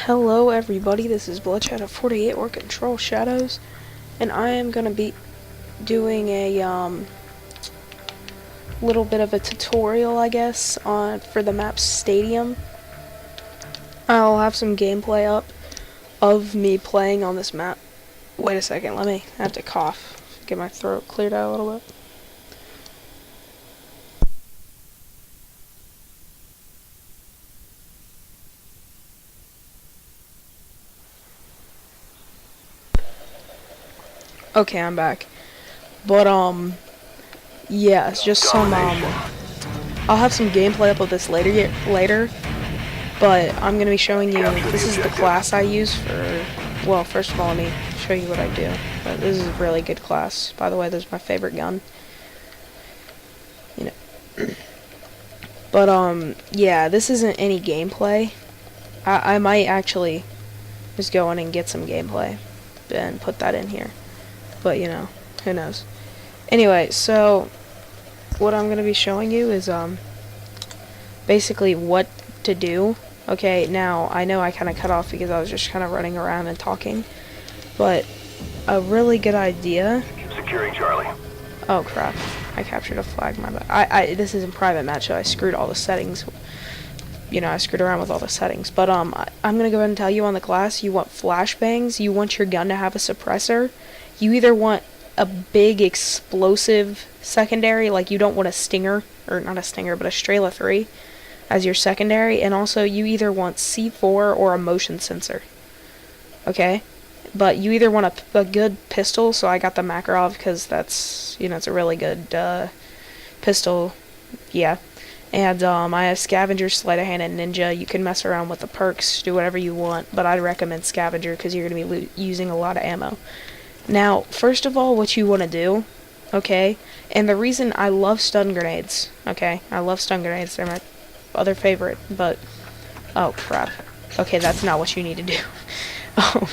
Hello everybody, this is Bloodshadow 48 or Control Shadows, and I am going to be doing a little bit of a tutorial, I guess, for the map Stadium. I'll have some gameplay up of me playing on this map. Wait a second, I have to cough, get my throat cleared out a little bit. Okay, I'm back. But yeah, it's just some I'll have some gameplay up of this later. But I'm gonna be showing you, this is the class I use for, well, first of all, let me show you what I do. But this is a really good class. By the way, this is my favorite gun. You know. But yeah, this isn't any gameplay. I might actually just go in and get some gameplay and put that in here. But, you know, who knows. Anyway, so what I'm going to be showing you is basically what to do. Okay, now, I know I kind of cut off because I was just kind of running around and talking. But a really good idea... Securing Charlie. Oh, crap. I captured a flag, my bad. This is a private match, so I screwed all the settings. You know, I screwed around with all the settings. But, I'm going to go ahead and tell you on the class, you want flashbangs, you want your gun to have a suppressor. You either want a big explosive secondary, like you don't want a stinger, or not a stinger, but a Strela 3 as your secondary, and also you either want C4 or a motion sensor. Okay? But you either want a good pistol, so I got the Makarov because that's, you know, it's a really good pistol, yeah. And I have Scavenger, Sleight of Hand, and Ninja. You can mess around with the perks, do whatever you want, but I'd recommend Scavenger because you're going to be using a lot of ammo. Now, first of all, what you want to do, okay, and the reason I love stun grenades, okay, I love stun grenades, they're my other favorite, but, oh crap, okay, that's not what you need to do.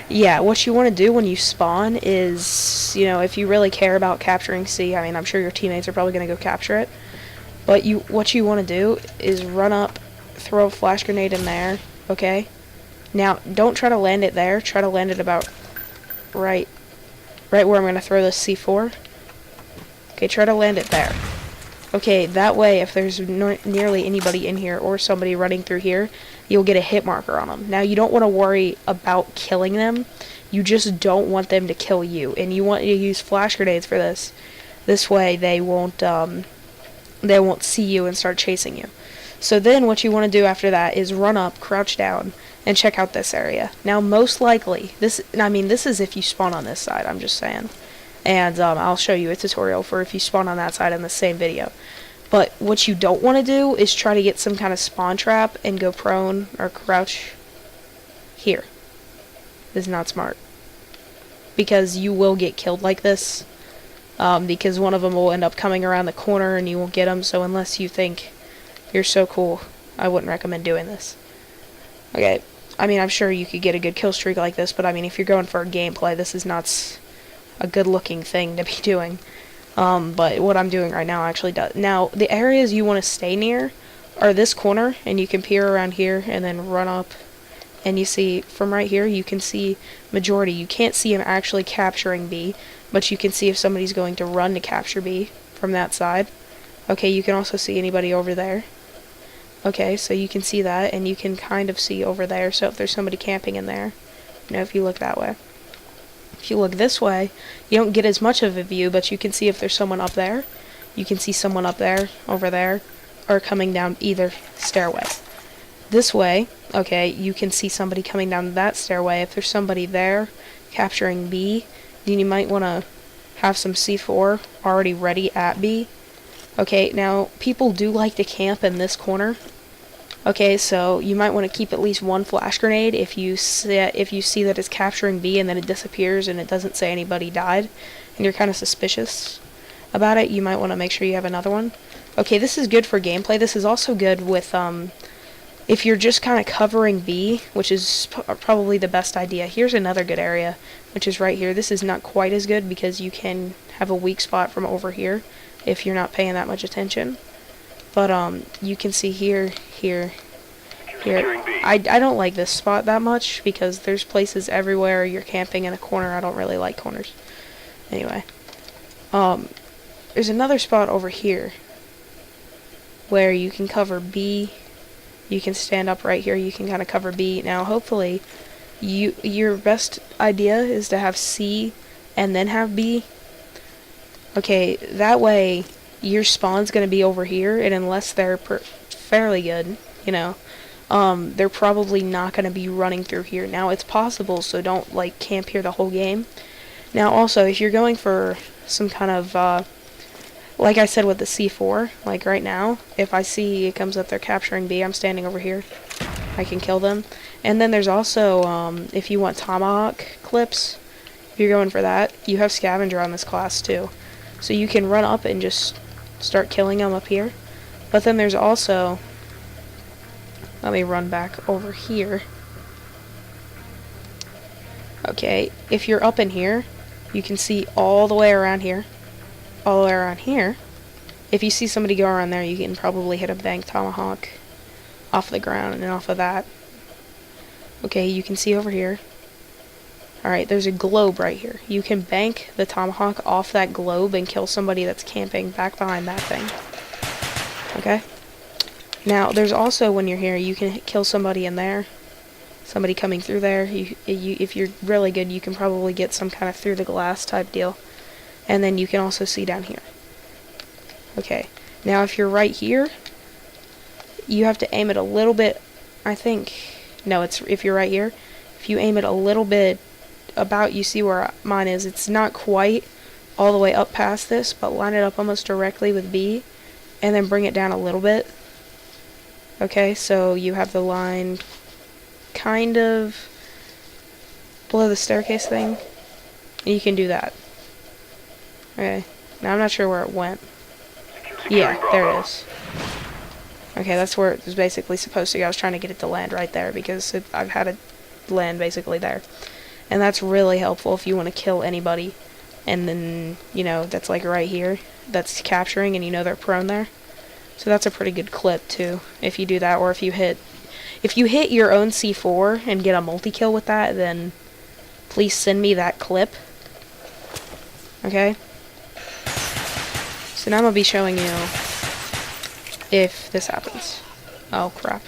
Yeah, what you want to do when you spawn is, you know, if you really care about capturing C, I mean, I'm sure your teammates are probably going to go capture it, but what you want to do is run up, throw a flash grenade in there, okay, now, don't try to land it there, try to land it about right where I'm going to throw this C4. Okay, try to land it there. Okay, that way if there's nearly anybody in here or somebody running through here, you'll get a hit marker on them. Now, you don't want to worry about killing them. You just don't want them to kill you, and you want to use flash grenades for this. This way they won't see you and start chasing you. So then what you want to do after that is run up, crouch down, and check out this area. Now, most likely, this is if you spawn on this side, I'm just saying. And I'll show you a tutorial for if you spawn on that side in the same video. But what you don't want to do is try to get some kind of spawn trap and go prone or crouch here. This is not smart. Because you will get killed like this. Because one of them will end up coming around the corner and you won't get them. So unless you think you're so cool, I wouldn't recommend doing this. Okay. I mean, I'm sure you could get a good kill streak like this, but I mean, if you're going for a gameplay, this is not a good-looking thing to be doing. But what I'm doing right now actually does. Now, the areas you want to stay near are this corner, and you can peer around here and then run up, and you see, from right here, you can see majority. You can't see him actually capturing B, but you can see if somebody's going to run to capture B from that side. Okay, you can also see anybody over there. Okay, so you can see that, and you can kind of see over there, so if there's somebody camping in there, you know, if you look that way. If you look this way, you don't get as much of a view, but you can see if there's someone up there. You can see someone up there, over there, or coming down either stairway. This way, okay, you can see somebody coming down that stairway. If there's somebody there capturing B, then you might want to have some C4 already ready at B. Okay, now, people do like to camp in this corner. Okay, so you might want to keep at least one flash grenade if you see that it's capturing B and then it disappears and it doesn't say anybody died, and you're kind of suspicious about it, you might want to make sure you have another one. Okay, this is good for gameplay. This is also good with, if you're just kind of covering B, which is probably the best idea. Here's another good area, which is right here. This is not quite as good because you can have a weak spot from over here if you're not paying that much attention. But you can see here, Here, I don't like this spot that much because there's places everywhere. You're camping in a corner. I don't really like corners. Anyway, there's another spot over here where you can cover B. You can stand up right here. You can kind of cover B. Now, hopefully, your best idea is to have C and then have B. Okay, that way your spawn's going to be over here, and unless they're fairly good, you know, they're probably not going to be running through here. Now, it's possible, so don't, like, camp here the whole game. Now, also, if you're going for some kind of, like I said with the C4, like right now, if I see it comes up, they're capturing B, I'm standing over here. I can kill them. And then there's also, if you want tomahawk clips, if you're going for that, you have scavenger on this class, too. So you can run up and just start killing them up here. But then there's also, let me run back over here. Okay, if you're up in here, you can see all the way around here. All the way around here. If you see somebody go around there, you can probably hit a bank tomahawk off the ground and off of that. Okay, you can see over here. Alright, there's a globe right here. You can bank the tomahawk off that globe and kill somebody that's camping back behind that thing. Okay? Now, there's also, when you're here, you can kill somebody in there. Somebody coming through there. If you're really good, you can probably get some kind of through the glass type deal. And then you can also see down here. Okay. Now, if you're right here, you have to aim it a little bit, I think. No, it's if you're right here. If you aim it a little bit about, you see where mine is. It's not quite all the way up past this, but line it up almost directly with B, and then bring it down a little bit. Okay, so you have the line kind of below the staircase thing, and you can do that. Okay, now I'm not sure where it went. Yeah, there it is. Okay, that's where it was basically supposed to go. I was trying to get it to land right there because I've had it land basically there. And that's really helpful if you want to kill anybody. And then, you know, that's like right here. That's capturing and you know they're prone there. So that's a pretty good clip too, if you do that. Or if you hit your own C4 and get a multi-kill with that, then please send me that clip. Okay? So now I'm going to be showing you if this happens. Oh, crap.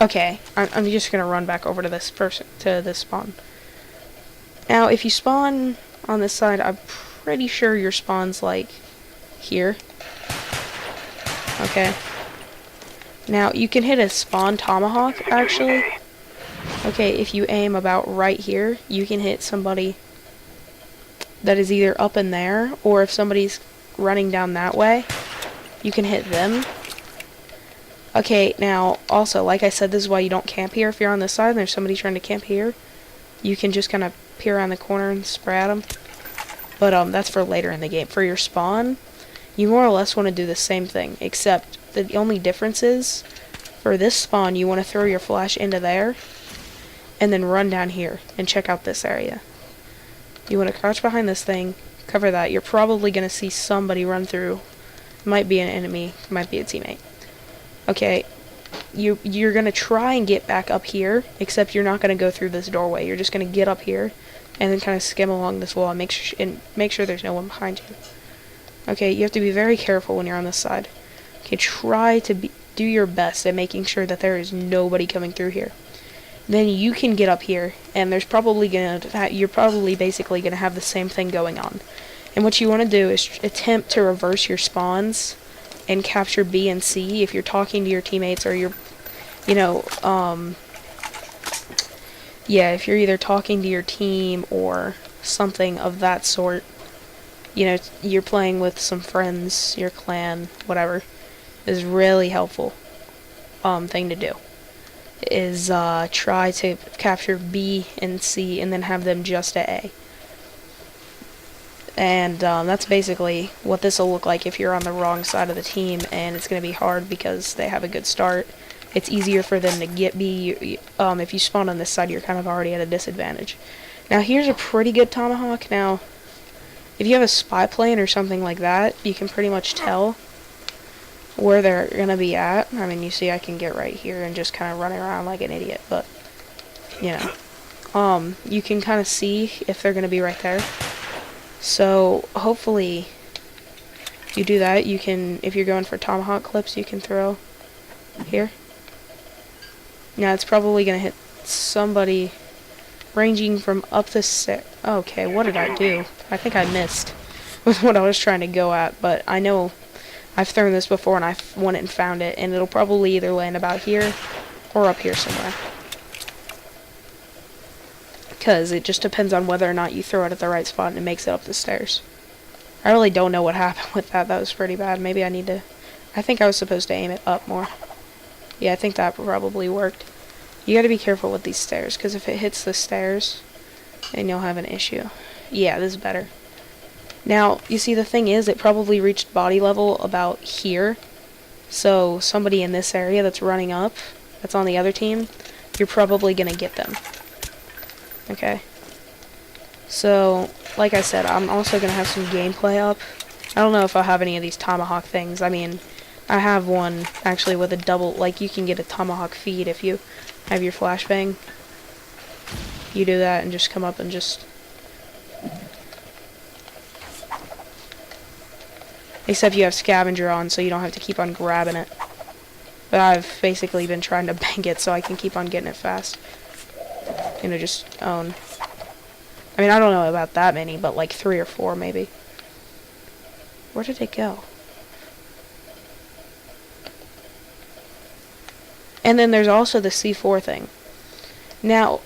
Okay, I'm just going to run back over to this spawn. Now, if you spawn on this side, I'm pretty sure your spawn's, like, here. Okay. Now, you can hit a spawn tomahawk, actually. Okay, if you aim about right here, you can hit somebody that is either up in there, or if somebody's running down that way, you can hit them. Okay, now, also, like I said, this is why you don't camp here. If you're on this side and there's somebody trying to camp here, you can just kind of peer around the corner and spray at them. But, that's for later in the game. For your spawn, you more or less want to do the same thing, except the only difference is, for this spawn, you want to throw your flash into there, and then run down here, and check out this area. You want to crouch behind this thing, cover that. You're probably going to see somebody run through. It might be an enemy, it might be a teammate. Okay, you're going to try and get back up here, except you're not going to go through this doorway. You're just going to get up here, and then kind of skim along this wall, and make sure there's no one behind you. Okay, you have to be very careful when you're on this side. Okay, try to do your best at making sure that there is nobody coming through here. Then you can get up here, and there's probably you're probably basically gonna have the same thing going on. And what you want to do is attempt to reverse your spawns and capture B and C if you're talking to your teammates, or you're, you know, yeah, if you're either talking to your team or something of that sort. You know, you're playing with some friends, your clan, whatever, is really helpful thing to do. Is try to capture B and C and then have them just at A. And that's basically what this will look like if you're on the wrong side of the team, and it's going to be hard because they have a good start. It's easier for them to get B. If you spawn on this side, you're kind of already at a disadvantage. Now, here's a pretty good tomahawk. Now, if you have a spy plane or something like that, you can pretty much tell where they're gonna be at. I mean, you see I can get right here and just kind of running around like an idiot, but, you know. You can kind of see if they're gonna be right there. So, hopefully, you do that. You can, if you're going for tomahawk clips, you can throw here. Now, it's probably gonna hit somebody ranging from up the stair. Okay, what did I do? I think I missed with what I was trying to go at, but I know I've thrown this before and I went and found it, and it'll probably either land about here or up here somewhere. Because it just depends on whether or not you throw it at the right spot and it makes it up the stairs. I really don't know what happened with that. That was pretty bad. Maybe I need to... I think I was supposed to aim it up more. Yeah, I think that probably worked. You gotta be careful with these stairs, because if it hits the stairs, then you'll have an issue. Yeah, this is better. Now, you see, the thing is, it probably reached body level about here. So, somebody in this area that's running up, that's on the other team, you're probably gonna get them. Okay. So, like I said, I'm also gonna have some gameplay up. I don't know if I'll have any of these tomahawk things. I mean, I have one, actually, with a double, like, you can get a tomahawk feed if you have your flashbang. You do that and just come up and just... Except you have scavenger on, so you don't have to keep on grabbing it. But I've basically been trying to bank it so I can keep on getting it fast. You know, just own. I mean, I don't know about that many, but like 3 or 4 maybe. Where did it go? And then there's also the C4 thing. Now,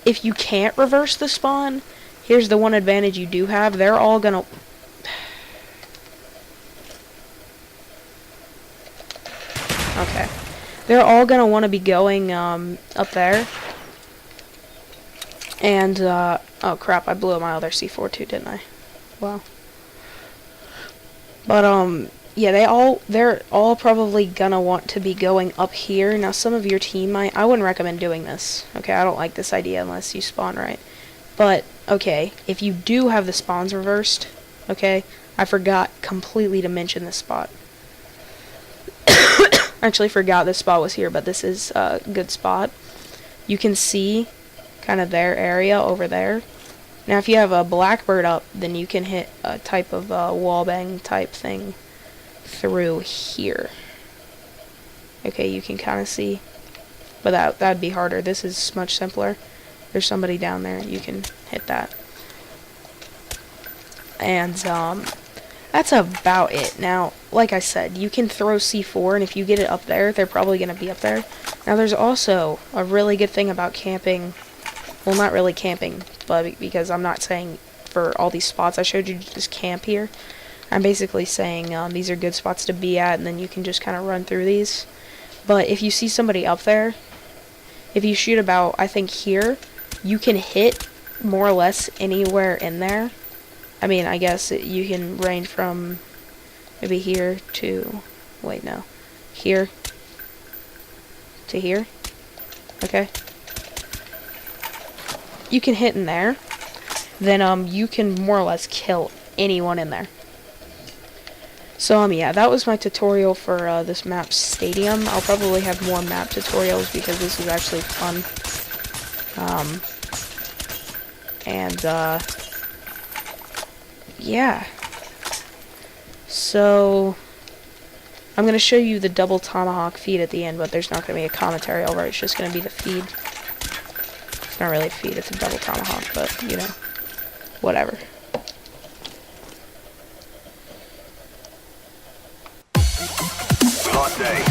if you can't reverse the spawn, here's the one advantage you do have. They're all gonna... Okay. They're all gonna want to be going up there. And, oh crap, I blew up my other C4 too, didn't I? Wow. But, yeah, they're all probably gonna want to be going up here. Now, some of your team might... I wouldn't recommend doing this. Okay, I don't like this idea unless you spawn right. But, okay, if you do have the spawns reversed, okay, I forgot completely to mention this spot. I actually forgot this spot was here, but this is a good spot. You can see kind of their area over there. Now, if you have a blackbird up, then you can hit a type of wallbang type thing through here. Okay, you can kind of see, but that'd be harder. This is much simpler. There's somebody down there. You can hit that. And, that's about it. Now, like I said, you can throw C4, and if you get it up there, they're probably going to be up there. Now, there's also a really good thing about camping. Well, not really camping, but because I'm not saying for all these spots I showed you to just camp here. I'm basically saying these are good spots to be at, and then you can just kind of run through these. But if you see somebody up there, if you shoot about, I think here, you can hit more or less anywhere in there. I mean, I guess you can range from maybe here to, wait, no, here to here, okay? You can hit in there, then you can more or less kill anyone in there. So, yeah, that was my tutorial for this map Stadium. I'll probably have more map tutorials because this is actually fun. Yeah. So, I'm going to show you the double tomahawk feed at the end, but there's not going to be a commentary over it. It's just going to be the feed. It's not really a feed, it's a double tomahawk, but, you know, whatever. Hot day.